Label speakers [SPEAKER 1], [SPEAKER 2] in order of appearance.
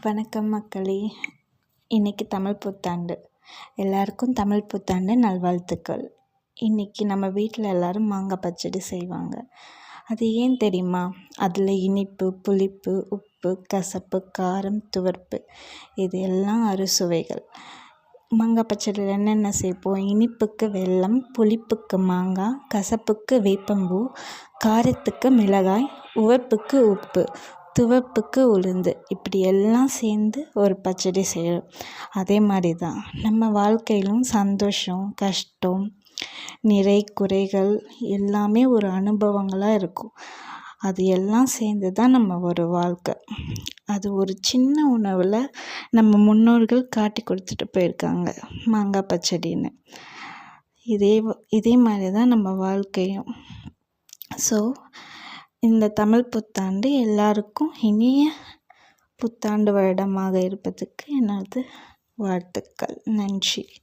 [SPEAKER 1] வணக்கம் மக்களே. இன்றைக்கி தமிழ் புத்தாண்டு. எல்லாருக்கும் தமிழ் புத்தாண்டு நல்வாழ்த்துக்கள். இன்றைக்கி நம்ம வீட்டில் எல்லோரும் மாங்காய் பச்சடி செய்வாங்க. அது ஏன் தெரியுமா? அதில் இனிப்பு, புளிப்பு, உப்பு, கசப்பு, காரம், துவர்ப்பு இது எல்லாம் அறுசுவைகள். மாங்காய் பச்சடியில் என்னென்ன சேர்ப்போம்? இனிப்புக்கு வெல்லம், புளிப்புக்கு மாங்காய், கசப்புக்கு வேப்பம்பூ, காரத்துக்கு மிளகாய், உவர்ப்புக்கு உப்பு, துவர்ப்புக்கு உளுந்து, இப்படி எல்லாம் சேர்ந்து ஒரு பச்சடி செய்கிறோம். அதே மாதிரி தான் நம்ம வாழ்க்கையிலும் சந்தோஷம், கஷ்டம், நிறை குறைகள் எல்லாமே ஒரு அனுபவங்களாக இருக்கும். அது எல்லாம் சேர்ந்து தான் நம்ம ஒரு வாழ்க்கை. அது ஒரு சின்ன உணவில் நம்ம முன்னோர்கள் காட்டி கொடுத்துட்டு போயிருக்காங்க மாங்காய் பச்சடின்னு. இதே மாதிரி தான் நம்ம வாழ்க்கையும். ஸோ இந்த தமிழ் புத்தாண்டு எல்லாருக்கும் இனிய புத்தாண்டு வருடமாக இருப்பதற்கு எனது வாழ்த்துக்கள். நன்றி.